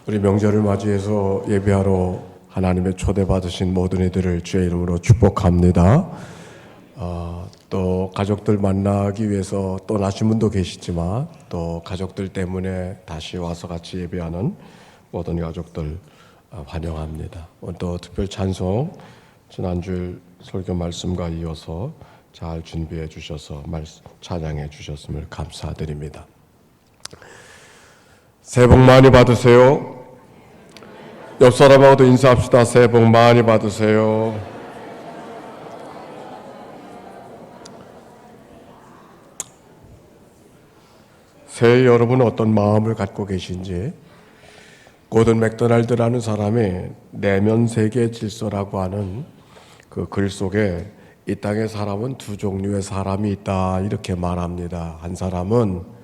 우리 명절을 맞이해서 예배하러 하나님의 초대받으신 모든 이들을 주의 이름으로 축복합니다. 또 가족들 만나기 위해서 떠나신 분도 계시지만 또 가족들 때문에 다시 와서 같이 예배하는 모든 가족들 환영합니다. 오늘 또 특별 찬송 지난주 설교 말씀과 이어서 잘 준비해 주셔서 찬양해 주셨음을 감사드립니다. 새해 복 많이 받으세요. 옆 사람하고도 인사합시다. 새해 복 많이 받으세요. 새해 여러분은 어떤 마음을 갖고 계신지, 고든 맥도날드라는 사람이 내면 세계 질서라고 하는 그 글 속에 이 땅의 사람은 두 종류의 사람이 있다 이렇게 말합니다. 한 사람은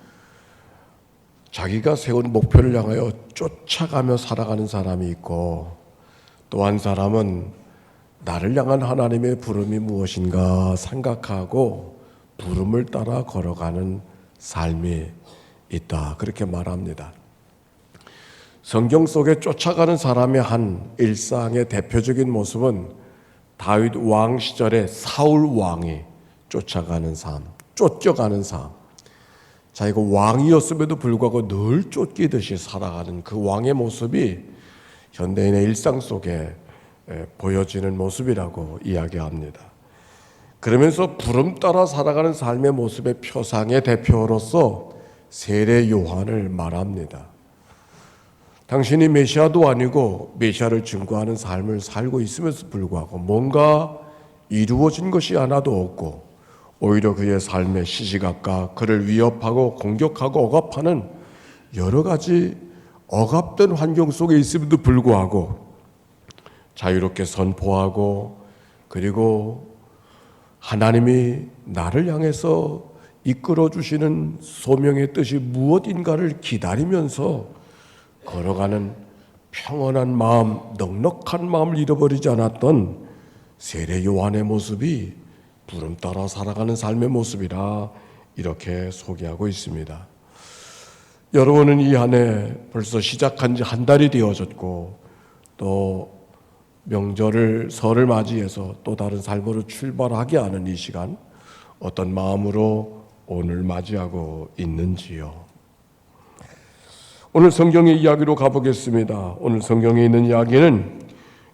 자기가 세운 목표를 향하여 쫓아가며 살아가는 사람이 있고, 또 한 사람은 나를 향한 하나님의 부름이 무엇인가 생각하고 부름을 따라 걸어가는 삶이 있다 그렇게 말합니다. 성경 속에 쫓아가는 사람의 한 일상의 대표적인 모습은 다윗 왕 시절에 사울 왕이 쫓아가는 삶, 쫓겨가는 삶. 자기가 왕이었음에도 불구하고 늘 쫓기듯이 살아가는 그 왕의 모습이 현대인의 일상 속에 보여지는 모습이라고 이야기합니다. 그러면서 부름 따라 살아가는 삶의 모습의 표상의 대표로서 세례 요한을 말합니다. 당신이 메시아도 아니고 메시아를 증거하는 삶을 살고 있음에도 불구하고 뭔가 이루어진 것이 하나도 없고 오히려 그의 삶의 시시각각 그를 위협하고 공격하고 억압하는 여러 가지 억압된 환경 속에 있음에도 불구하고 자유롭게 선포하고, 그리고 하나님이 나를 향해서 이끌어주시는 소명의 뜻이 무엇인가를 기다리면서 걸어가는 평온한 마음, 넉넉한 마음을 잃어버리지 않았던 세례 요한의 모습이 부름 따라 살아가는 삶의 모습이라 이렇게 소개하고 있습니다. 여러분은 이 한 해 벌써 시작한 지 한 달이 되어졌고, 또 명절을 설을 맞이해서 또 다른 삶으로 출발하게 하는 이 시간, 어떤 마음으로 오늘 맞이하고 있는지요? 오늘 성경의 이야기로 가보겠습니다. 오늘 성경에 있는 이야기는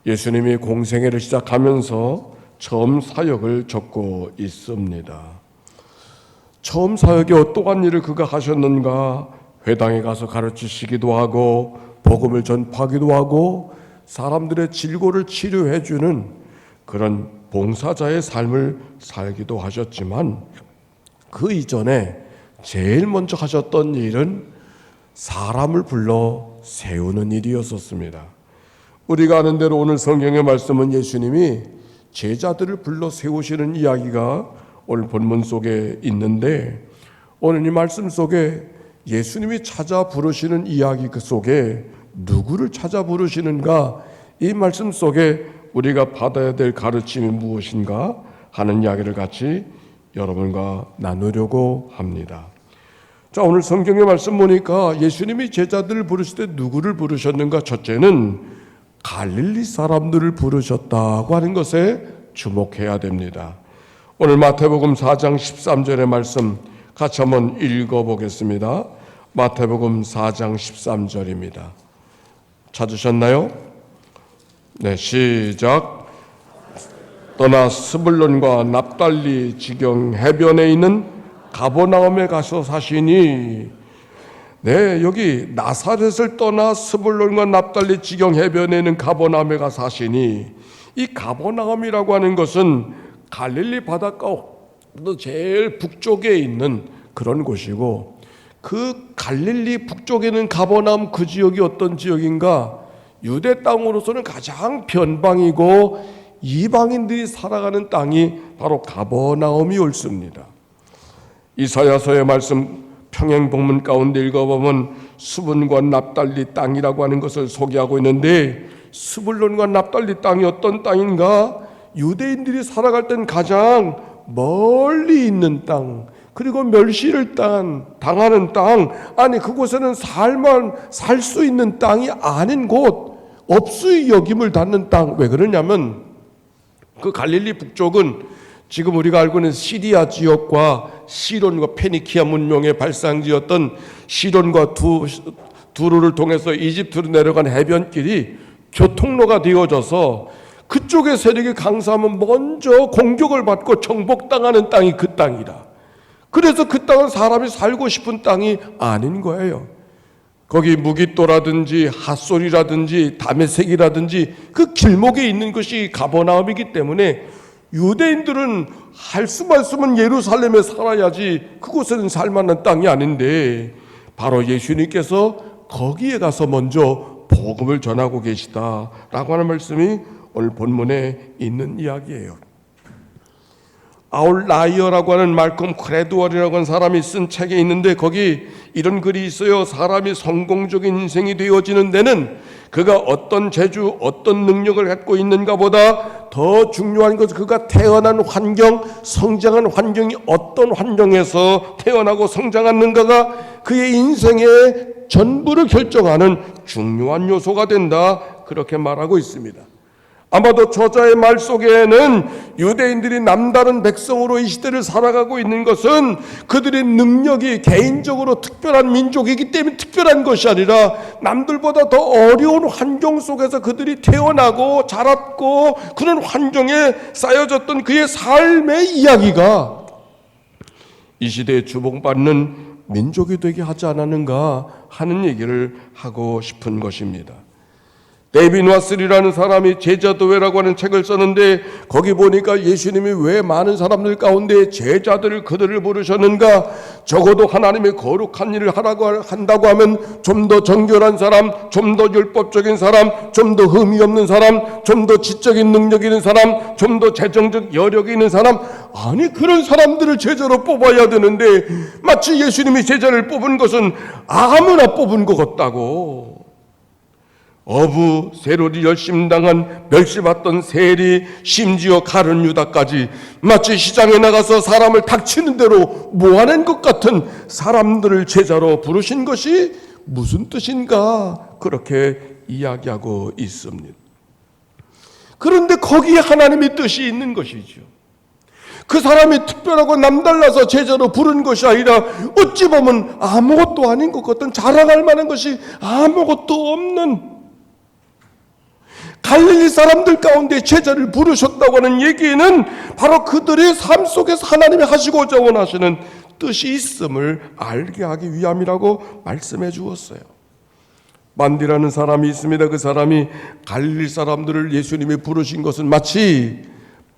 예수님이 공생애를 시작하면서 처음 사역을 적고 있습니다. 처음 사역에 어떠한 일을 그가 하셨는가? 회당에 가서 가르치시기도 하고 복음을 전파하기도 하고 사람들의 질고를 치료해 주는 그런 봉사자의 삶을 살기도 하셨지만, 그 이전에 제일 먼저 하셨던 일은 사람을 불러 세우는 일이었었습니다. 우리가 아는 대로 오늘 성경의 말씀은 예수님이 제자들을 불러 세우시는 이야기가 오늘 본문 속에 있는데, 오늘 이 말씀 속에 예수님이 찾아 부르시는 이야기 그 속에 누구를 찾아 부르시는가, 이 말씀 속에 우리가 받아야 될 가르침이 무엇인가 하는 이야기를 같이 여러분과 나누려고 합니다. 자, 오늘 성경의 말씀 보니까 예수님이 제자들을 부르실 때 누구를 부르셨는가? 첫째는 갈릴리 사람들을 부르셨다고 하는 것에 주목해야 됩니다. 오늘 마태복음 4장 13절의 말씀 같이 한번 읽어보겠습니다. 마태복음 4장 13절입니다. 찾으셨나요? 네, 시작. 떠나 스불론과 납달리 지경 해변에 있는 가버나움에 가서 사시니, 네, 여기 나사렛을 떠나 스불론과 납달리 지경 해변에 있는 가버나움에 가 사시니, 이 가버나움이라고 하는 것은 갈릴리 바닷가 제일 북쪽에 있는 그런 곳이고, 그 갈릴리 북쪽에 있는 가버나움 그 지역이 어떤 지역인가? 유대 땅으로서는 가장 변방이고 이방인들이 살아가는 땅이 바로 가버나움이 옳습니다. 이사야서의 말씀 평행본문 가운데 읽어보면 스불론과 납달리 땅이라고 하는 것을 소개하고 있는데, 스불론과 납달리 땅이 어떤 땅인가? 유대인들이 살아갈 땐 가장 멀리 있는 땅, 그리고 멸시를 당하는 땅, 아니 그곳에는 살 수 있는 땅이 아닌 곳, 업수의 여김을 받는 땅. 왜 그러냐면 그 갈릴리 북쪽은 지금 우리가 알고 있는 시리아 지역과 시돈과 페니키아 문명의 발상지였던 시돈과 두루를 통해서 이집트로 내려간 해변길이 교통로가 되어져서 그쪽의 세력이 강사하면 먼저 공격을 받고 정복당하는 땅이 그 땅이다. 그래서 그 땅은 사람이 살고 싶은 땅이 아닌 거예요. 거기 무기또라든지 핫솔이라든지 다메섹이라든지 그 길목에 있는 것이 가버나움이기 때문에 유대인들은 할 수 말씀은 예루살렘에 살아야지 그곳에는 살만한 땅이 아닌데 바로 예수님께서 거기에 가서 먼저 복음을 전하고 계시다라고 하는 말씀이 오늘 본문에 있는 이야기예요. 아웃라이어라고 하는 말콤 크레드월이라고 하는 사람이 쓴 책에 있는데 거기 이런 글이 있어요. 사람이 성공적인 인생이 되어지는 데는 그가 어떤 재주, 어떤 능력을 갖고 있는가 보다 더 중요한 것은 그가 태어난 환경, 성장한 환경이 어떤 환경에서 태어나고 성장했는가가 그의 인생의 전부를 결정하는 중요한 요소가 된다. 그렇게 말하고 있습니다. 아마도 저자의 말 속에는 유대인들이 남다른 백성으로 이 시대를 살아가고 있는 것은 그들의 능력이 개인적으로 특별한 민족이기 때문에 특별한 것이 아니라 남들보다 더 어려운 환경 속에서 그들이 태어나고 자랐고 그런 환경에 쌓여졌던 그의 삶의 이야기가 이 시대에 주목받는 민족이 되게 하지 않았는가 하는 얘기를 하고 싶은 것입니다. 데이빗 와슬이라는 사람이 제자도회라고 하는 책을 썼는데 거기 보니까 예수님이 왜 많은 사람들 가운데 제자들을 그들을 부르셨는가? 적어도 하나님의 거룩한 일을 하라고 한다고 하면 좀 더 정결한 사람, 좀 더 율법적인 사람, 좀 더 흠이 없는 사람, 좀 더 지적인 능력 있는 사람, 좀 더 재정적 여력이 있는 사람, 아니 그런 사람들을 제자로 뽑아야 되는데 마치 예수님이 제자를 뽑은 것은 아무나 뽑은 것 같다고. 어부, 세로리 열심당한 멸시받던 세리, 심지어 가룟 유다까지 마치 시장에 나가서 사람을 닥치는 대로 모아낸 것 같은 사람들을 제자로 부르신 것이 무슨 뜻인가 그렇게 이야기하고 있습니다. 그런데 거기에 하나님의 뜻이 있는 것이죠. 그 사람이 특별하고 남달라서 제자로 부른 것이 아니라 어찌 보면 아무것도 아닌 것 같은 자랑할 만한 것이 아무것도 없는 갈릴리 사람들 가운데 제자를 부르셨다고 하는 얘기는 바로 그들의 삶 속에서 하나님이 하시고자 원하시는 뜻이 있음을 알게 하기 위함이라고 말씀해 주었어요. 만디라는 사람이 있습니다. 그 사람이 갈릴리 사람들을 예수님이 부르신 것은 마치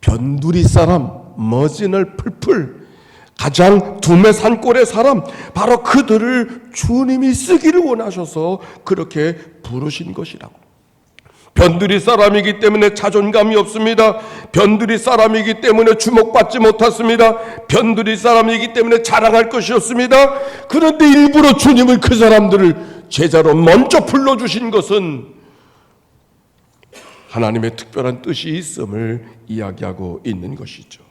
변두리 사람, 머지널 풀풀, 가장 두메 산골의 사람, 바로 그들을 주님이 쓰기를 원하셔서 그렇게 부르신 것이라고. 변두리 사람이기 때문에 자존감이 없습니다. 변두리 사람이기 때문에 주목받지 못했습니다. 변두리 사람이기 때문에 자랑할 것이 없습니다. 그런데 일부러 주님은 그 사람들을 제자로 먼저 불러주신 것은 하나님의 특별한 뜻이 있음을 이야기하고 있는 것이죠.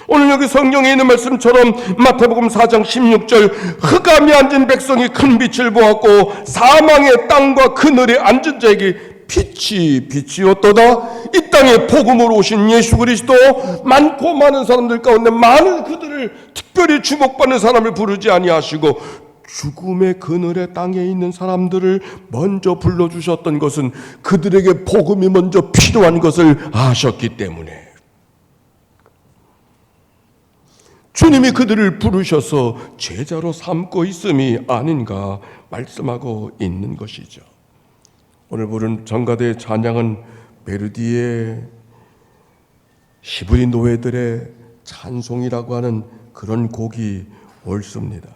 오늘 여기 성경에 있는 말씀처럼 마태복음 4장 16절 흑암이 앉은 백성이 큰 빛을 보았고 사망의 땅과 그늘에 앉은 자에게 빛이 비치었도다. 이 땅에 복음으로 오신 예수 그리스도 많고 많은 사람들 가운데 많은 그들을 특별히 주목받는 사람을 부르지 아니하시고 죽음의 그늘의 땅에 있는 사람들을 먼저 불러주셨던 것은 그들에게 복음이 먼저 필요한 것을 아셨기 때문에 주님이 그들을 부르셔서 제자로 삼고 있음이 아닌가 말씀하고 있는 것이죠. 오늘 부른 정가대의 찬양은 베르디의 히브리 노예들의 찬송이라고 하는 그런 곡이 옳습니다.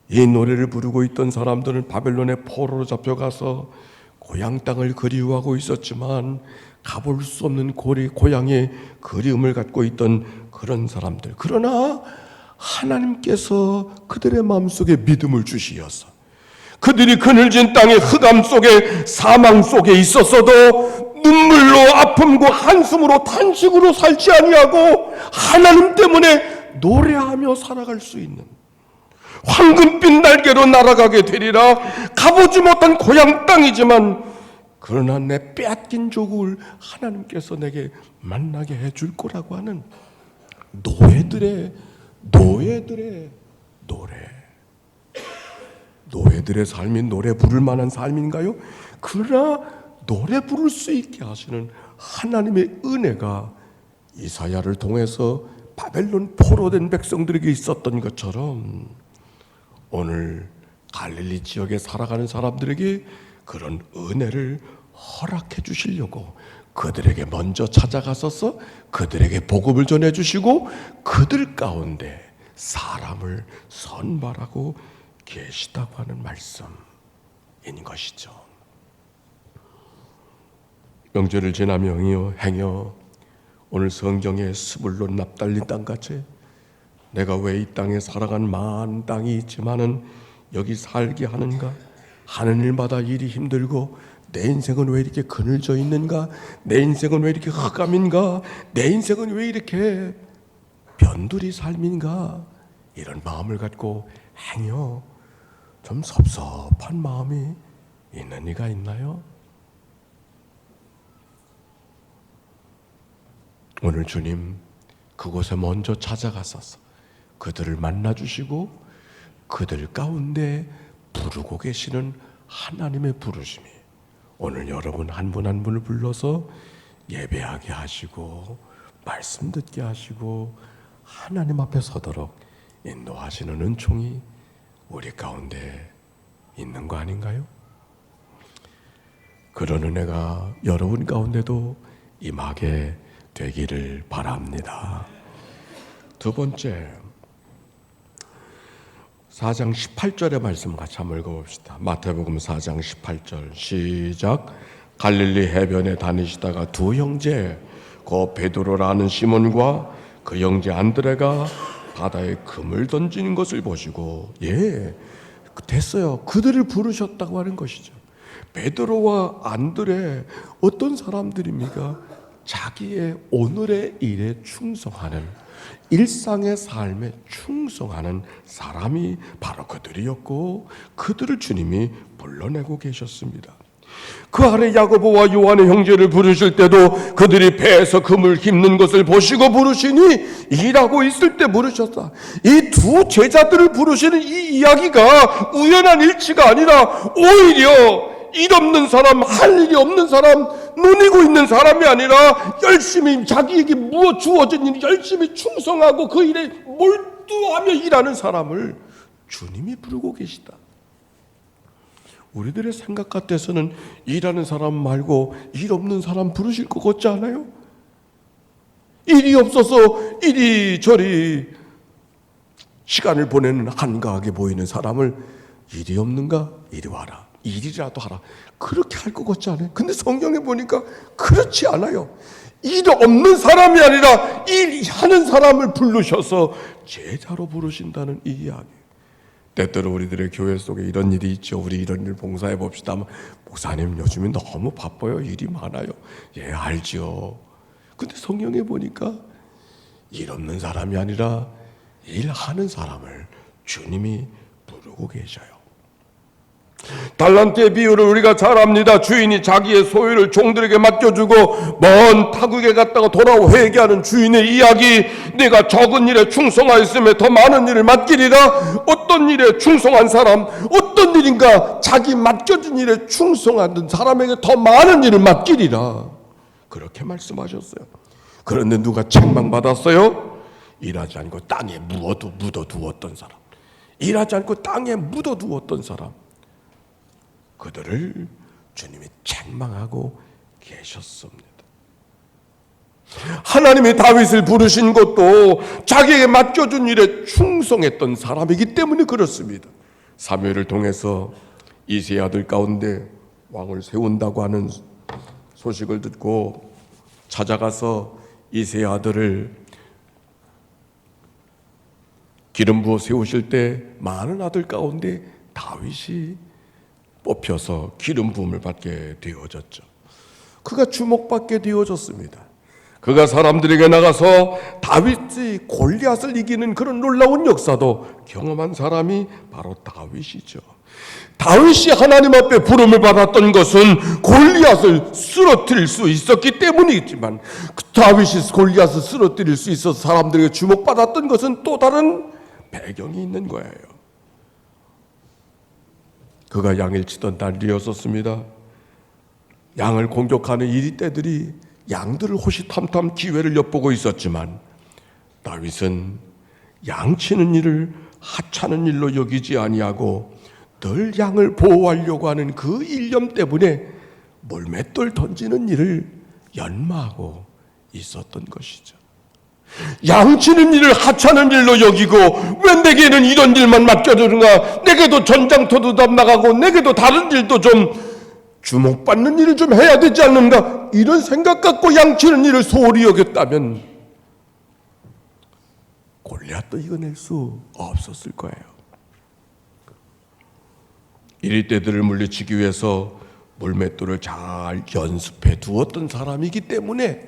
이 노래를 부르고 있던 사람들은 바벨론의 포로로 잡혀가서 고향 땅을 그리워하고 있었지만 가볼 수 없는 고향의 그리움을 갖고 있던 그런 사람들. 그러나 하나님께서 그들의 마음속에 믿음을 주시어서 그들이 그늘진 땅의 흑암 속에 사망 속에 있었어도 눈물로 아픔과 한숨으로 탄식으로 살지 아니하고 하나님 때문에 노래하며 살아갈 수 있는, 황금빛 날개로 날아가게 되리라. 가보지 못한 고향 땅이지만 그러나 내 빼앗긴 조국을 하나님께서 내게 만나게 해줄 거라고 하는 노예들의 노래. 노예들의 삶이 노래 부를 만한 삶인가요? 그러나 노래 부를 수 있게 하시는 하나님의 은혜가 이사야를 통해서 바벨론 포로된 백성들에게 있었던 것처럼 오늘 갈릴리 지역에 살아가는 사람들에게 그런 은혜를 허락해 주시려고 그들에게 먼저 찾아가셔서 그들에게 복음을 전해 주시고 그들 가운데 사람을 선발하고 계시다고 하는 말씀인 것이죠. 명절을 지나며 행여 오늘 성경에 스불론 납달리 땅같이 내가 왜 이 땅에 살아간 많은 땅이 있지만은 여기 살게 하는가? 하는 일마다 일이 힘들고 내 인생은 왜 이렇게 그늘져 있는가? 내 인생은 왜 이렇게 흑암인가? 내 인생은 왜 이렇게 변두리 삶인가? 이런 마음을 갖고 행여 좀 섭섭한 마음이 있는 이가 있나요? 오늘 주님 그곳에 먼저 찾아가셔서 그들을 만나주시고 그들 가운데 부르고 계시는 하나님의 부르심이 오늘 여러분 한 분 한 분을 불러서 예배하게 하시고 말씀 듣게 하시고 하나님 앞에 서도록 인도하시는 은총이 우리 가운데 있는 거 아닌가요? 그런 은혜가 여러분 가운데도 임하게 되기를 바랍니다. 두 번째, 4장 18절의 말씀 같이 한번 읽어봅시다. 마태복음 4장 18절 시작. 갈릴리 해변에 다니시다가 두 형제 곧 베드로라는 시몬과 그 형제 안드레가 바다에 금을 던지는 것을 보시고 됐어요. 그들을 부르셨다고 하는 것이죠. 베드로와 안드레 어떤 사람들입니까? 자기의 오늘의 일에 충성하는, 일상의 삶에 충성하는 사람이 바로 그들이었고 그들을 주님이 불러내고 계셨습니다. 그 아래 야고보와 요한의 형제를 부르실 때도 그들이 배에서 금을 깁는 것을 보시고 부르시니 일하고 있을 때 부르셨다. 이 두 제자들을 부르시는 이 이야기가 우연한 일치가 아니라 오히려 일 없는 사람, 할 일이 없는 사람, 눈이고 있는 사람이 아니라 열심히 자기에게 주어진 일 열심히 충성하고 그 일에 몰두하며 일하는 사람을 주님이 부르고 계시다. 우리들의 생각 같아서는 일하는 사람 말고 일 없는 사람 부르실 것 같지 않아요? 일이 없어서 이리저리 시간을 보내는 한가하게 보이는 사람을 일이 없는가? 이리 와라. 일이라도 하라. 그렇게 할 것 같지 않아요? 근데 성경에 보니까 그렇지 않아요. 일 없는 사람이 아니라 일하는 사람을 부르셔서 제자로 부르신다는 이 이야기. 때때로 우리들의 교회 속에 이런 일이 있죠. 우리 이런 일 봉사해 봅시다. 목사님 요즘에 너무 바빠요. 일이 많아요. 예, 알죠. 근데 성경에 보니까 일 없는 사람이 아니라 일하는 사람을 주님이 부르고 계셔요. 달란트의 비유를 우리가 잘 압니다. 주인이 자기의 소유를 종들에게 맡겨주고 먼 타국에 갔다가 돌아오 회개하는 주인의 이야기. 내가 적은 일에 충성하였음에 더 많은 일을 맡기리라. 어떤 일에 충성한 사람, 어떤 일인가 자기 맡겨준 일에 충성하는 사람에게 더 많은 일을 맡기리라. 그렇게 말씀하셨어요. 그런데 누가 책망받았어요? 일하지 않고 땅에 묻어두었던 사람, 일하지 않고 땅에 묻어두었던 사람, 그들을 주님이 책망하고 계셨습니다. 하나님이 다윗을 부르신 것도 자기에게 맡겨준 일에 충성했던 사람이기 때문에 그렇습니다. 사무엘을 통해서 이새의 아들 가운데 왕을 세운다고 하는 소식을 듣고 찾아가서 이새의 아들을 기름 부어 세우실 때 많은 아들 가운데 다윗이 뽑혀서 기름 부음을 받게 되어졌죠. 그가 주목받게 되어졌습니다. 그가 사람들에게 나가서 다윗이 골리앗을 이기는 그런 놀라운 역사도 경험한 사람이 바로 다윗이죠. 다윗이 하나님 앞에 부름을 받았던 것은 골리앗을 쓰러뜨릴 수 있었기 때문이지만, 다윗이 골리앗을 쓰러뜨릴 수 있어서 사람들에게 주목받았던 것은 또 다른 배경이 있는 거예요. 그가 양을 치던 날이었었습니다. 양을 공격하는 이리떼들이 양들을 호시탐탐 기회를 엿보고 있었지만, 다윗은 양치는 일을 하찮은 일로 여기지 아니하고 늘 양을 보호하려고 하는 그 일념 때문에 물맷돌 던지는 일을 연마하고 있었던 것이죠. 양치는 일을 하찮은 일로 여기고 왜 내게는 이런 일만 맡겨주는가, 내게도 전장터도 나가고 내게도 다른 일도 좀 주목받는 일을 좀 해야 되지 않는가, 이런 생각 갖고 양치는 일을 소홀히 여겼다면 골리앗도 이겨낼 수 없었을 거예요. 이리떼들을 물리치기 위해서 물맷돌을 잘 연습해 두었던 사람이기 때문에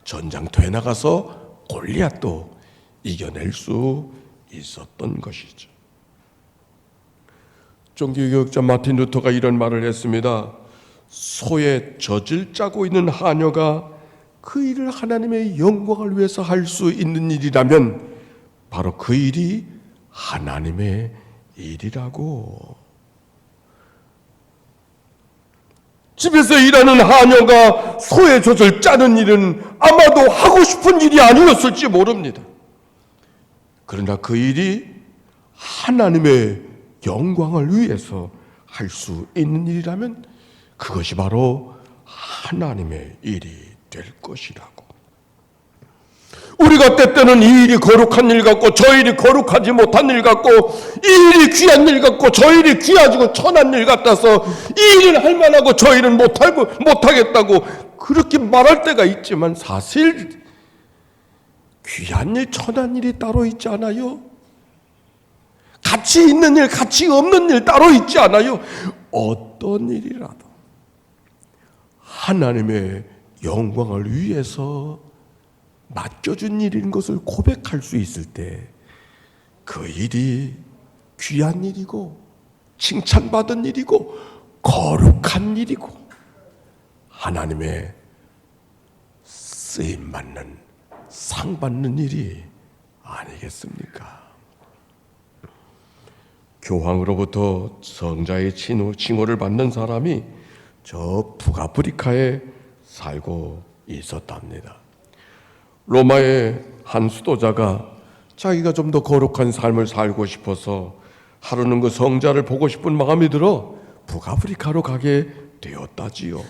전장터에 나가서 골리앗도 이겨낼 수 있었던 것이죠. 종교개혁자 마틴 루터가 이런 말을 했습니다. 소에 젖을 짜고 있는 하녀가 그 일을 하나님의 영광을 위해서 할 수 있는 일이라면 바로 그 일이 하나님의 일이라고. 집에서 일하는 하녀가 소의 젖을 짜는 일은 아마도 하고 싶은 일이 아니었을지 모릅니다. 그러나 그 일이 하나님의 영광을 위해서 할 수 있는 일이라면 그것이 바로 하나님의 일이 될 것이라고. 우리가 때때는 이 일이 거룩한 일 같고 저 일이 거룩하지 못한 일 같고, 이 일이 귀한 일 같고 저 일이 귀하지고 천한 일 같아서 이 일은 할 만하고 저 일은 못하겠다고 그렇게 말할 때가 있지만, 사실 귀한 일 천한 일이 따로 있지 않아요? 가치 있는 일 가치 없는 일 따로 있지 않아요? 어떤 일이라도 하나님의 영광을 위해서 맡겨준 일인 것을 고백할 수 있을 때 그 일이 귀한 일이고 칭찬받은 일이고 거룩한 일이고 하나님의 쓰임받는 상받는 일이 아니겠습니까? 교황으로부터 성자의 칭호를 받는 사람이 저 북아프리카에 살고 있었답니다. 로마의 한 수도자가 자기가 좀 더 거룩한 삶을 살고 싶어서 하루는 그 성자를 보고 싶은 마음이 들어 북아프리카로 가게 되었다지요.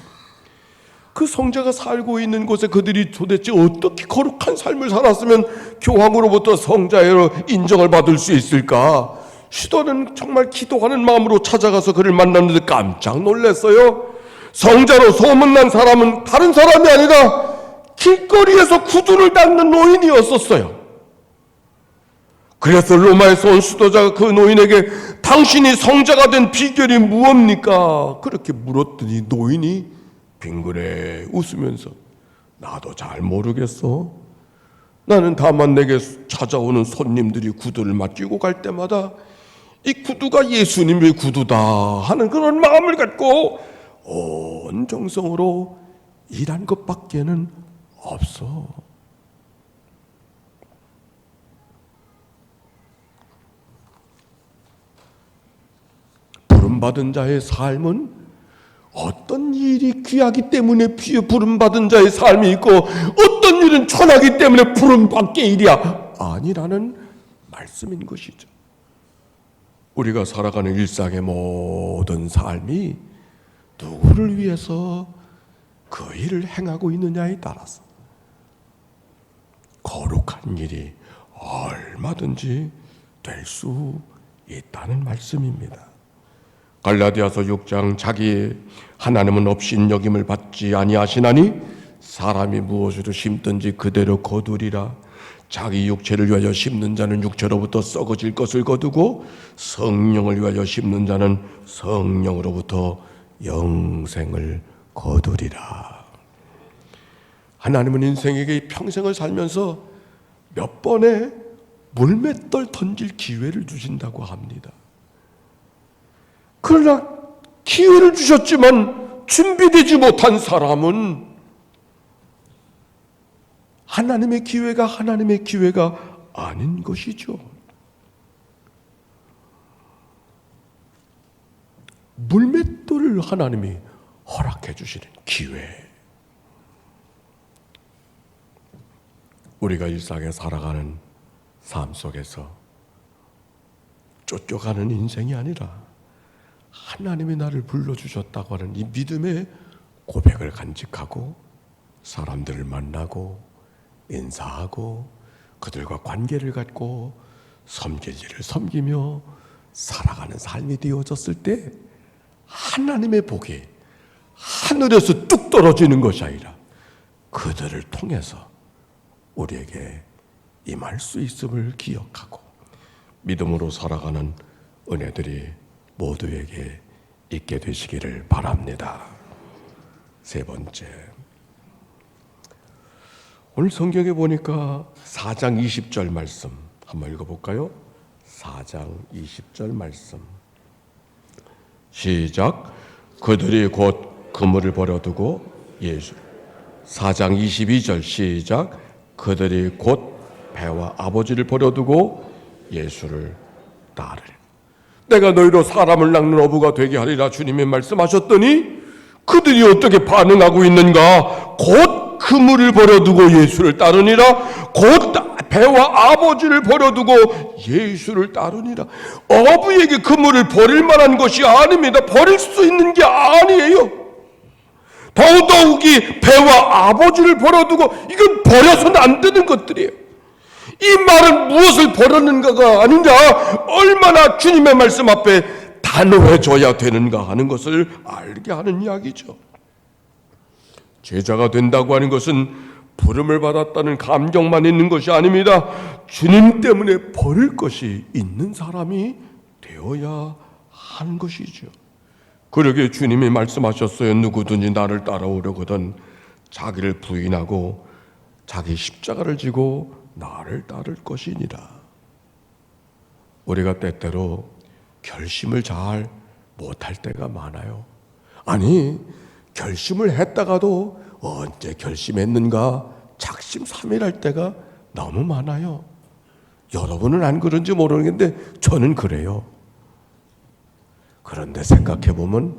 그 성자가 살고 있는 곳에 그들이 도대체 어떻게 거룩한 삶을 살았으면 교황으로부터 성자로 인정을 받을 수 있을까? 시도는 정말 기도하는 마음으로 찾아가서 그를 만났는데 깜짝 놀랐어요. 성자로 소문난 사람은 다른 사람이 아니라 길거리에서 구두를 닦는 노인이었었어요. 그래서 로마에서 온 수도자가 그 노인에게 당신이 성자가 된 비결이 무엇입니까? 그렇게 물었더니 노인이 빙그레 웃으면서 나도 잘 모르겠어. 나는 다만 내게 찾아오는 손님들이 구두를 맡기고 갈 때마다 이 구두가 예수님의 구두다 하는 그런 마음을 갖고 온 정성으로 일한 것밖에는 없어. 부름받은 자의 삶은 어떤 일이 귀하기 때문에 부름받은 자의 삶이 있고 어떤 일은 천하기 때문에 부름받게 일이야 아니라는 말씀인 것이죠. 우리가 살아가는 일상의 모든 삶이 누구를 위해서 그 일을 행하고 있느냐에 따라서 거룩한 일이 얼마든지 될 수 있다는 말씀입니다. 갈라디아서 6장 자기 하나님은 없인 여김을 받지 아니하시나니 사람이 무엇으로 심든지 그대로 거두리라. 자기 육체를 위하여 심는 자는 육체로부터 썩어질 것을 거두고 성령을 위하여 심는 자는 성령으로부터 영생을 거두리라. 하나님은 인생에게 평생을 살면서 몇 번의 물맷돌 던질 기회를 주신다고 합니다. 그러나 기회를 주셨지만 준비되지 못한 사람은 하나님의 기회가 아닌 것이죠. 물맷돌을 하나님이 허락해 주시는 기회. 우리가 일상에 살아가는 삶 속에서 쫓겨가는 인생이 아니라 하나님이 나를 불러주셨다고 하는 이 믿음의 고백을 간직하고 사람들을 만나고 인사하고 그들과 관계를 갖고 섬길 일을 섬기며 살아가는 삶이 되어졌을 때 하나님의 복이 하늘에서 뚝 떨어지는 것이 아니라 그들을 통해서 우리에게 임할 수 있음을 기억하고 믿음으로 살아가는 은혜들이 모두에게 있게 되시기를 바랍니다. 세 번째, 오늘 성경에 보니까 4장 20절 말씀 한번 읽어볼까요? 4장 20절 말씀 시작. 그들이 곧 그물을 버려두고 예수. 4장 22절 시작. 그들이 곧 배와 아버지를 버려두고 예수를 따르리. 내가 너희로 사람을 낚는 어부가 되게 하리라 주님이 말씀하셨더니 그들이 어떻게 반응하고 있는가? 곧 그물을 버려두고 예수를 따르니라. 곧 배와 아버지를 버려두고 예수를 따르니라. 어부에게 그물을 버릴 만한 것이 아닙니다. 버릴 수 있는 게 아니에요. 더더욱이 배와 아버지를 버려두고 이건 버려서는 안 되는 것들이에요. 이 말은 무엇을 버렸는가가 아니냐, 얼마나 주님의 말씀 앞에 단호해져야 되는가 하는 것을 알게 하는 이야기죠. 제자가 된다고 하는 것은 부름을 받았다는 감정만 있는 것이 아닙니다. 주님 때문에 버릴 것이 있는 사람이 되어야 하는 것이죠. 그러게 주님이 말씀하셨어요. 누구든지 나를 따라오려거든 자기를 부인하고 자기 십자가를 지고 나를 따를 것이니라. 우리가 때때로 결심을 잘 못할 때가 많아요. 아니, 결심을 했다가도 언제 결심했는가 작심삼일할 때가 너무 많아요. 여러분은 안 그런지 모르겠는데 저는 그래요. 그런데 생각해보면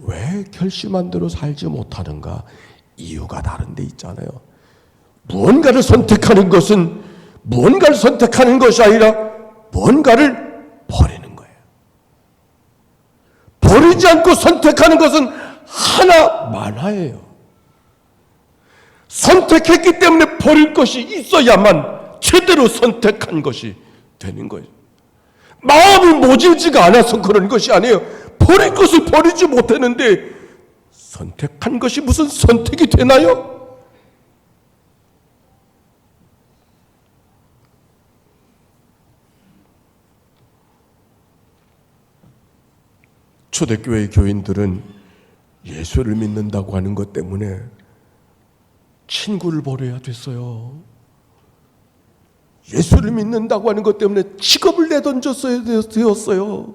왜 결심한 대로 살지 못하는가? 이유가 다른 데 있잖아요. 무언가를 선택하는 것은 무언가를 선택하는 것이 아니라 무언가를 버리는 거예요. 버리지 않고 선택하는 것은 하나만하예요. 선택했기 때문에 버릴 것이 있어야만 제대로 선택한 것이 되는 거예요. 마음이 모질지가 않아서 그런 것이 아니에요. 버릴 것을 버리지 못했는데 선택한 것이 무슨 선택이 되나요? 초대교회 교인들은 예수를 믿는다고 하는 것 때문에 친구를 버려야 됐어요. 예수를 믿는다고 하는 것 때문에 직업을 내던졌어야 되었어요.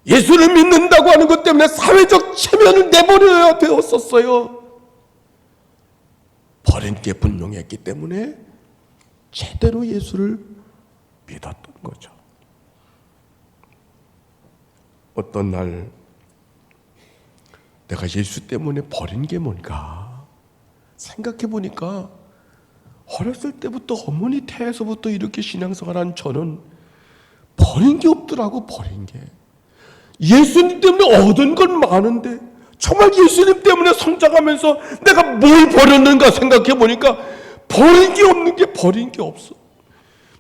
예수를 믿는다고 하는 것 때문에 사회적 체면을 내버려야 되었었어요. 버린 게 분명했기 때문에 제대로 예수를 믿었던 거죠. 어떤 날 내가 예수 때문에 버린 게 뭔가 생각해 보니까 어렸을 때부터 어머니 태에서부터 이렇게 신앙생활한 저는 버린 게 없더라고. 버린 게 예수님 때문에 얻은 건 많은데 정말 예수님 때문에 성장하면서 내가 뭘 버렸는가 생각해 보니까 버린 게 없는 게 버린 게 없어.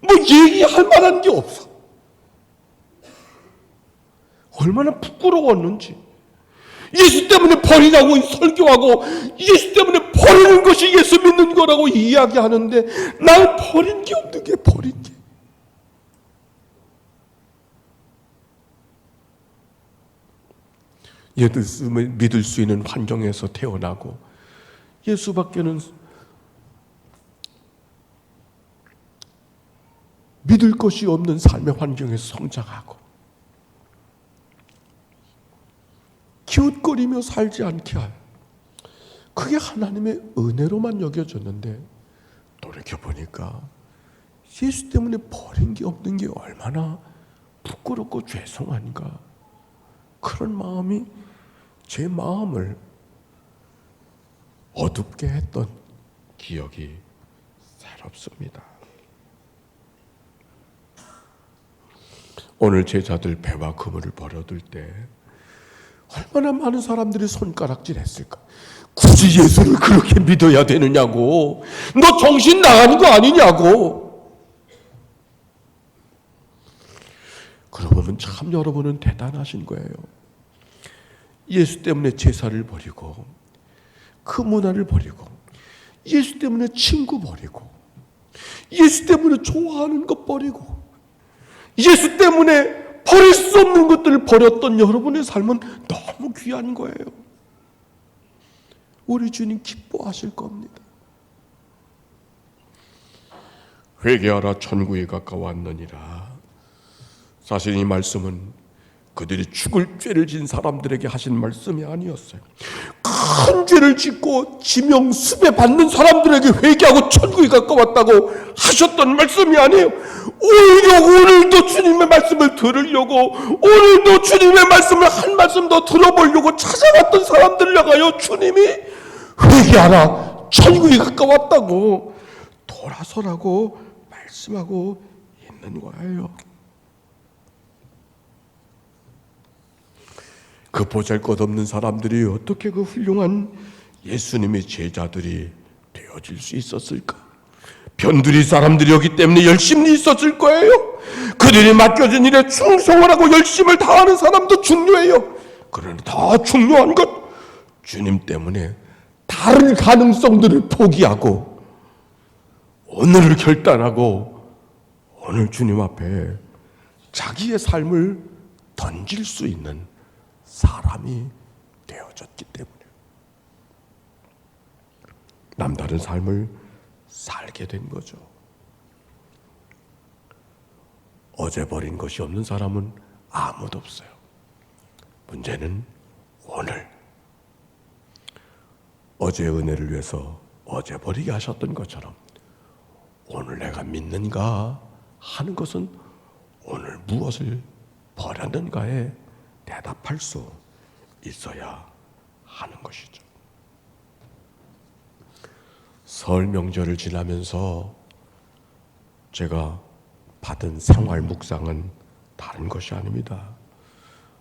뭐 얘기할 만한 게 없어. 얼마나 부끄러웠는지. 예수 때문에 버리라고 설교하고 예수 때문에 버리는 것이 예수 믿는 거라고 이야기하는데 날 버린 게 없는 게 버린 게. 믿을 수 있는 환경에서 태어나고 예수밖에는 믿을 것이 없는 삶의 환경에서 성장하고 기웃거리며 살지 않게 할, 그게 하나님의 은혜로만 여겨졌는데 돌이켜보니까 예수 때문에 버린 게 없는 게 얼마나 부끄럽고 죄송한가. 그런 마음이 제 마음을 어둡게 했던 기억이 새롭습니다. 오늘 제자들 배와 그물을 버려둘 때 얼마나 많은 사람들이 손가락질 했을까. 굳이 예수를 그렇게 믿어야 되느냐고, 너 정신 나가는 거 아니냐고. 그러고 보면 참 여러분은 대단하신 거예요. 예수 때문에 제사를 버리고, 그 문화를 버리고, 예수 때문에 친구 버리고, 예수 때문에 좋아하는 것 버리고, 예수 때문에 버릴 수 없는 것들을 버렸던 여러분의 삶은 너무 귀한 거예요. 우리 주님 기뻐하실 겁니다. 회개하라, 천국이 가까웠느니라. 사실 이 말씀은 그들이 죽을 죄를 진 사람들에게 하신 말씀이 아니었어요. 큰 죄를 짓고 지명수배 받는 사람들에게 회개하고 천국이 가까웠다고 하셨던 말씀이 아니에요. 오히려 오늘도 주님의 말씀을 들으려고, 오늘도 주님의 말씀을 한 말씀 더 들어보려고 찾아왔던 사람들을 향하여 주님이 회개하라, 천국이 가까웠다고 돌아서라고 말씀하고 있는 거예요. 그 보잘것없는 사람들이 어떻게 그 훌륭한 예수님의 제자들이 되어질 수 있었을까? 변두리 사람들이었기 때문에 열심히 있었을 거예요. 그들이 맡겨진 일에 충성을 하고 열심을 다하는 사람도 중요해요. 그러나 더 중요한 것, 주님 때문에 다른 가능성들을 포기하고 오늘을 결단하고 오늘 주님 앞에 자기의 삶을 던질 수 있는 사람이 되어졌기 때문에 남다른 삶을 살게 된 거죠. 어제 버린 것이 없는 사람은 아무도 없어요. 문제는 오늘, 어제의 은혜를 위해서 어제 버리게 하셨던 것처럼 오늘 내가 믿는가 하는 것은 오늘 무엇을 버렸는가에 대답할 수 있어야 하는 것이죠. 설 명절을 지나면서 제가 받은 생활 묵상은 다른 것이 아닙니다.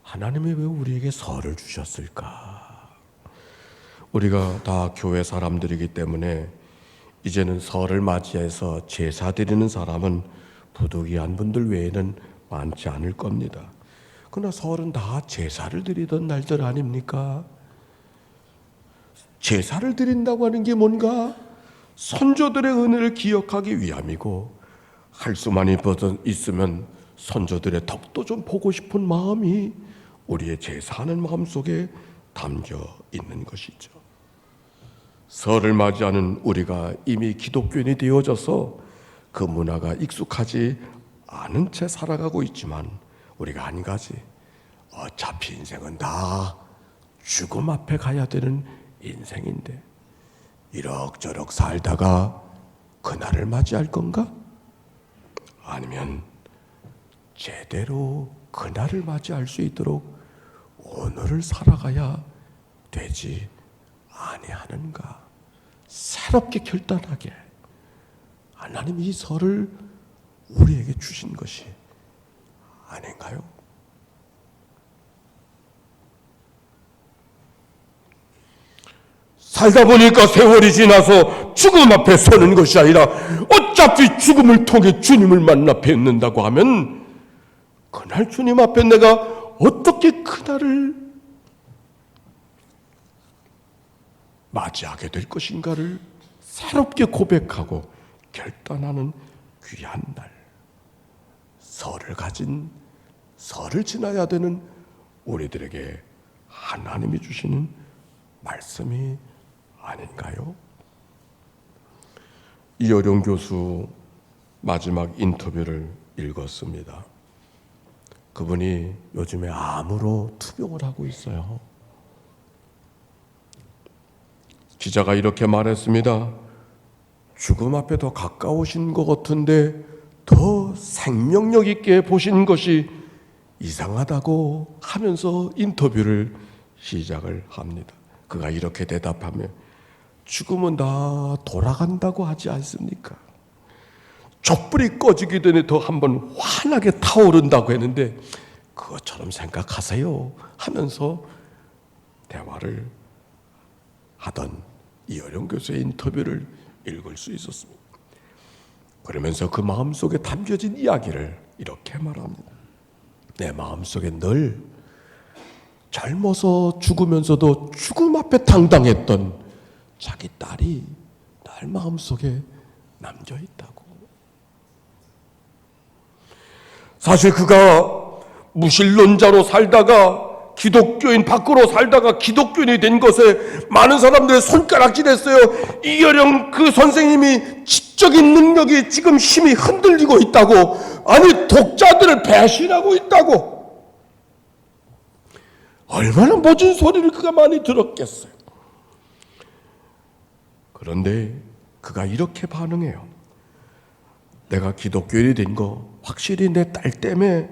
하나님이 왜 우리에게 설을 주셨을까? 우리가 다 교회 사람들이기 때문에 이제는 설을 맞이해서 제사 드리는 사람은 부득이한 분들 외에는 많지 않을 겁니다. 그러나 설은 다 제사를 드리던 날들 아닙니까? 제사를 드린다고 하는 게 뭔가 선조들의 은혜를 기억하기 위함이고, 할 수만 있으면 선조들의 덕도 좀 보고 싶은 마음이 우리의 제사하는 마음 속에 담겨 있는 것이죠. 설을 맞이하는 우리가 이미 기독교인이 되어져서 그 문화가 익숙하지 않은 채 살아가고 있지만, 우리가 한 가지, 어차피 인생은 다 죽음 앞에 가야 되는 인생인데 이럭저럭 살다가 그날을 맞이할 건가? 아니면 제대로 그날을 맞이할 수 있도록 오늘을 살아가야 되지 아니하는가? 새롭게 결단하게 하나님이 이 설을 우리에게 주신 것이 아닌가요? 살다 보니까 세월이 지나서 죽음 앞에 서는 것이 아니라 어차피 죽음을 통해 주님을 만나 뵙는다고 하면 그날 주님 앞에 내가 어떻게 그날을 맞이하게 될 것인가를 새롭게 고백하고 결단하는 귀한 날, 설을 가진, 설을 지나야 되는 우리들에게 하나님이 주시는 말씀이 아닌가요? 이어룡 교수 마지막 인터뷰를 읽었습니다. 그분이 요즘에 암으로 투병을 하고 있어요. 기자가 이렇게 말했습니다. 죽음 앞에 더 가까우신 것 같은데 더 생명력 있게 보신 것이 이상하다고 하면서 인터뷰를 시작을 합니다. 그가 이렇게 대답하며 죽음은 다 돌아간다고 하지 않습니까? 촛불이 꺼지기 전에 더 한번 환하게 타오른다고 했는데 그것처럼 생각하세요 하면서 대화를 하던 이어룡 교수의 인터뷰를 읽을 수 있었습니다. 그러면서 그 마음속에 담겨진 이야기를 이렇게 말합니다. 내 마음속에 늘 젊어서 죽으면서도 죽음 앞에 당당했던 자기 딸이 날 마음속에 남겨 있다고. 사실 그가 무신론자로 살다가 기독교인 밖으로 살다가 기독교인이 된 것에 많은 사람들의 손가락질했어요. 이어령 그 선생님이 지적인 능력이 지금 힘이 흔들리고 있다고, 아니 독자들을 배신하고 있다고. 얼마나 모진 소리를 그가 많이 들었겠어요. 그런데 그가 이렇게 반응해요. 내가 기독교인이 된 거 확실히 내 딸 때문에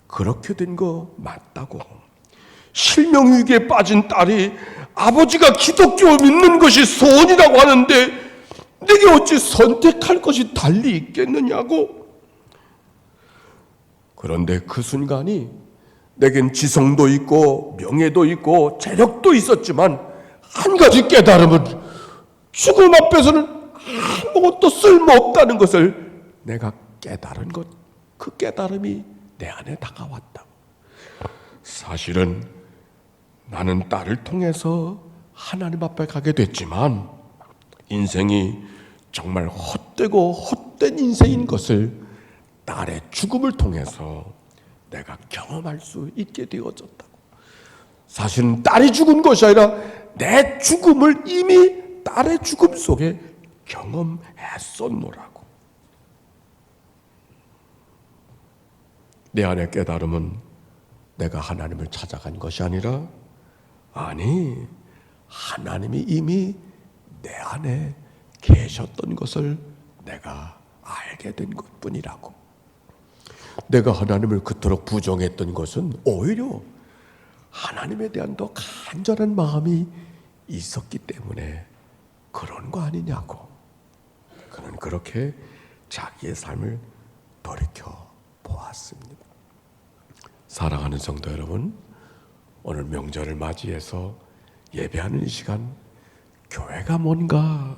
그렇게 된 거 맞다고. 실명위기에 빠진 딸이 아버지가 기독교 믿는 것이 소원이라고 하는데 내게 어찌 선택할 것이 달리 있겠느냐고. 그런데 그 순간이 내겐 지성도 있고 명예도 있고 재력도 있었지만 한 가지 깨달음은 죽음 앞에서는 아무것도 쓸모없다는 것을 내가 깨달은 것, 그 깨달음이 내 안에 다가왔다. 사실은 나는 딸을 통해서 하나님 앞에 가게 됐지만 인생이 정말 헛되고 헛된 인생인 것을 딸의 죽음을 통해서 내가 경험할 수 있게 되어졌다고. 사실은 딸이 죽은 것이 아니라 내 죽음을 이미 딸의 죽음 속에 경험했었노라고. 내 안의 깨달음은 내가 하나님을 찾아간 것이 아니라, 아니 하나님이 이미 내 안에 계셨던 것을 내가 알게 된 것뿐이라고. 내가 하나님을 그토록 부정했던 것은 오히려 하나님에 대한 더 간절한 마음이 있었기 때문에 그런 거 아니냐고. 그는 그렇게 자기의 삶을 돌이켜 보았습니다. 사랑하는 성도 여러분, 오늘 명절을 맞이해서 예배하는 이 시간, 교회가 뭔가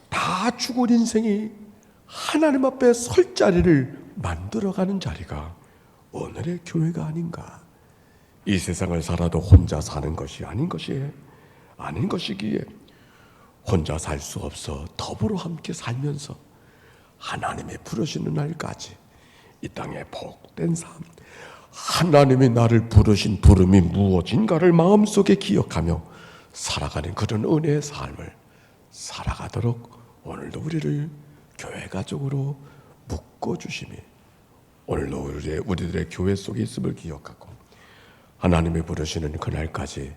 다 죽은 인생이 하나님 앞에 설 자리를 만들어가는 자리가 오늘의 교회가 아닌가. 이 세상을 살아도 혼자 사는 것이 아닌 것이기에 혼자 살 수 없어 더불어 함께 살면서 하나님의 부르시는 날까지 이 땅의 복된 삶, 하나님이 나를 부르신 부름이 무엇인가를 마음속에 기억하며 살아가는 그런 은혜의 삶을 살아가도록 오늘도 우리를 교회 가족으로 묶어주심이 오늘도 우리들의 교회 속에 있음을 기억하고 하나님이 부르시는 그날까지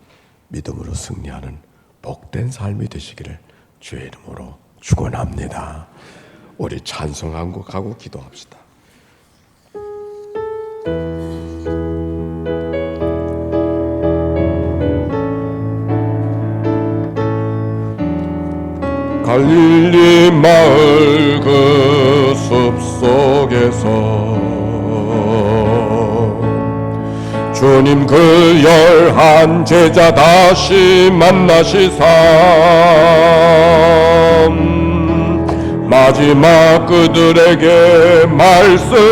믿음으로 승리하는 복된 삶이 되시기를 주의 이름으로 축원합니다. 우리 찬송 한 곡 하고 기도합시다. 갈릴리 마을 그 숲속에서 주님 그 11 제자 다시 만나시사 마지막 그들에게 말씀하시기를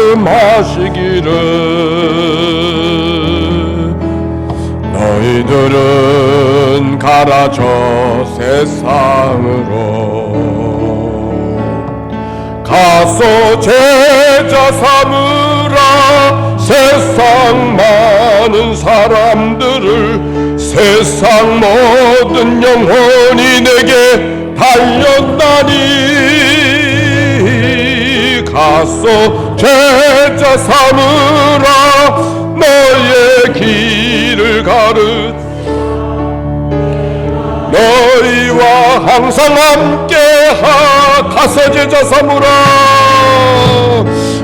너희들은 가라 저 세상으로 가서 제자 삼으라 세상 많은 사람들을 세상 모든 영혼이 내게 달렸나니 가서 제자 삼으라 너의 길을 너희와 항상 함께하 가서 제자 삼으라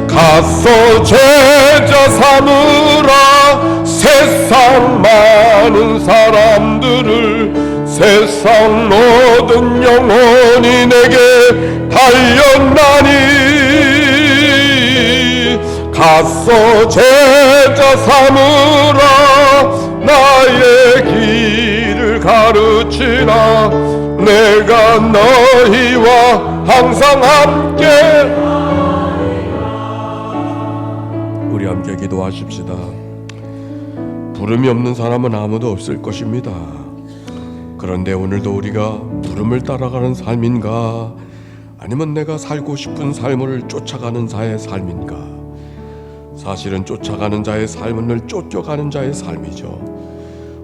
가서 제자 삼으라 세상 많은 사람들을 세상 모든 영혼이 내게 달렸나니 가서 제자 삼으라 나의 길을 가르치라 내가 너희와 항상 함께 우리 함께 기도하십시다. 부름이 없는 사람은 아무도 없을 것입니다. 그런데 오늘도 우리가 부름을 따라가는 삶인가 아니면 내가 살고 싶은 삶을 쫓아가는 자의 삶인가? 사실은 쫓아가는 자의 삶은 늘 쫓겨가는 자의 삶이죠.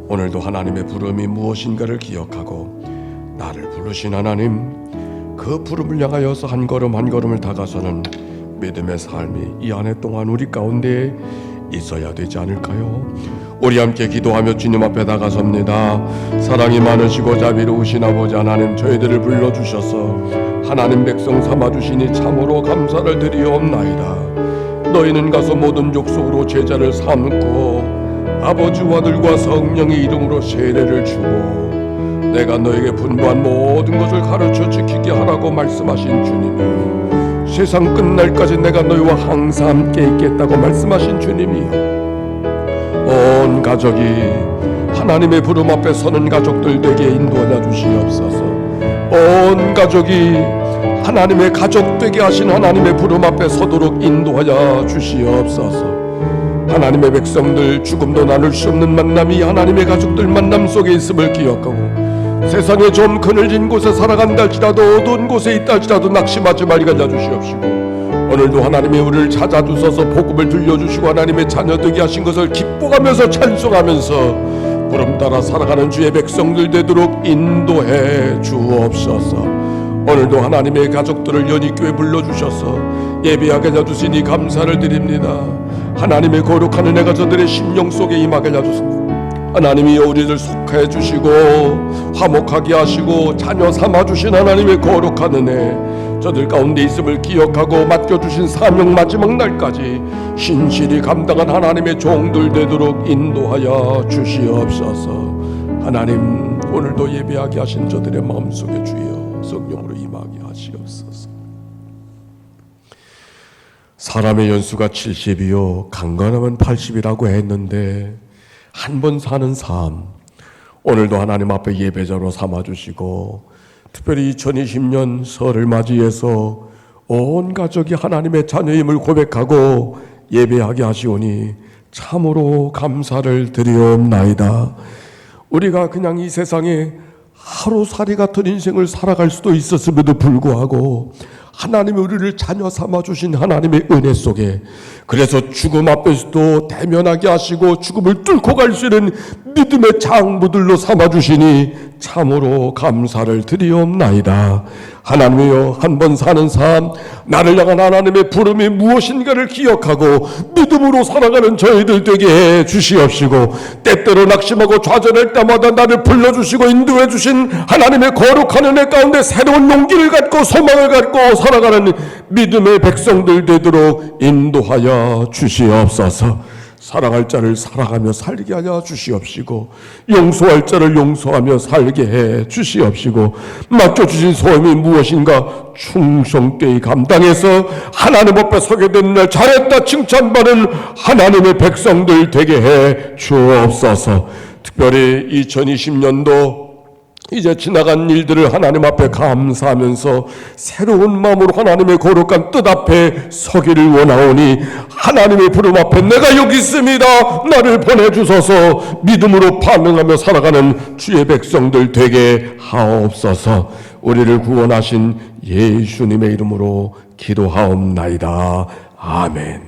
오늘도 하나님의 부름이 무엇인가를 기억하고 나를 부르신 하나님 그 부름을 향하여서 한 걸음 한 걸음을 다가서는 믿음의 삶이 이 한 해 동안 우리 가운데 있어야 되지 않을까요? 우리 함께 기도하며 주님 앞에 나가섭니다. 사랑이 많으시고 자비로우신 아버지 하나님 저희들을 불러주셔서 하나님 백성 삼아주시니 참으로 감사를 드리옵나이다. 너희는 가서 모든 족속으로 제자를 삼고 아버지와 아들과 성령의 이름으로 세례를 주고 내가 너에게 분부한 모든 것을 가르쳐 지키게 하라고 말씀하신 주님이 세상 끝날까지 내가 너희와 항상 함께 있겠다고 말씀하신 주님이요 온 가족이 하나님의 부름 앞에 서는 가족들 되게 인도하여 주시옵소서. 온 가족이 하나님의 가족 되게 하신 하나님의 부름 앞에 서도록 인도하여 주시옵소서. 하나님의 백성들 죽음도 나눌 수 없는 만남이 하나님의 가족들 만남 속에 있음을 기억하고 세상에 좀 그늘진 곳에 살아간다 할지라도 어두운 곳에 있다 할지라도 낙심하지 말게 하여 주시옵시고 오늘도 하나님이 우리를 찾아주셔서 복음을 들려주시고 하나님의 자녀 되게 하신 것을 기뻐하면서 찬송하면서 부름 따라 살아가는 주의 백성들 되도록 인도해 주옵소서. 오늘도 하나님의 가족들을 연희교회 불러주셔서 예배하게 해주시니 감사를 드립니다. 하나님의 거룩한 은혜가 저들의 심령 속에 임하게 해주소서. 하나님이 우리를 속해 주시고 화목하게 하시고 자녀 삼아 주신 하나님의 거룩한 은혜 저들 가운데 있음을 기억하고 맡겨주신 사명 마지막 날까지 신실히 감당한 하나님의 종들 되도록 인도하여 주시옵소서. 하나님 오늘도 예배하게 하신 저들의 마음속에 주여 성령으로 임하게 하시옵소서. 사람의 연수가 70이요 강건하면 80이라고 했는데 한 번 사는 삶 오늘도 하나님 앞에 예배자로 삼아주시고 특별히 2020년 설을 맞이해서 온 가족이 하나님의 자녀임을 고백하고 예배하게 하시오니 참으로 감사를 드리옵나이다. 우리가 그냥 이 세상에 하루살이 같은 인생을 살아갈 수도 있었음에도 불구하고 하나님이 우리를 자녀 삼아주신 하나님의 은혜 속에 그래서 죽음 앞에서도 대면하게 하시고 죽음을 뚫고 갈 수 있는 믿음의 장부들로 삼아주시니 참으로 감사를 드리옵나이다. 하나님이여 한 번 사는 삶 나를 향한 하나님의 부름이 무엇인가를 기억하고 믿음으로 살아가는 저희들 되게 해 주시옵시고 때때로 낙심하고 좌절할 때마다 나를 불러주시고 인도해 주신 하나님의 거룩한 은혜 가운데 새로운 용기를 갖고 소망을 갖고 살아가는 믿음의 백성들 되도록 인도하여 주시옵소서. 사랑할 자를 사랑하며 살게 하여 주시옵시고 용서할 자를 용서하며 살게 해 주시옵시고 맡겨주신 소임이 무엇인가 충성되이 감당해서 하나님 앞에 서게 된 날 잘했다 칭찬받은 하나님의 백성들 되게 해 주옵소서. 특별히 2020년도 이제 지나간 일들을 하나님 앞에 감사하면서 새로운 마음으로 하나님의 거룩한 뜻 앞에 서기를 원하오니 하나님의 부름 앞에 내가 여기 있습니다 나를 보내주소서 믿음으로 반응하며 살아가는 주의 백성들 되게 하옵소서. 우리를 구원하신 예수님의 이름으로 기도하옵나이다. 아멘.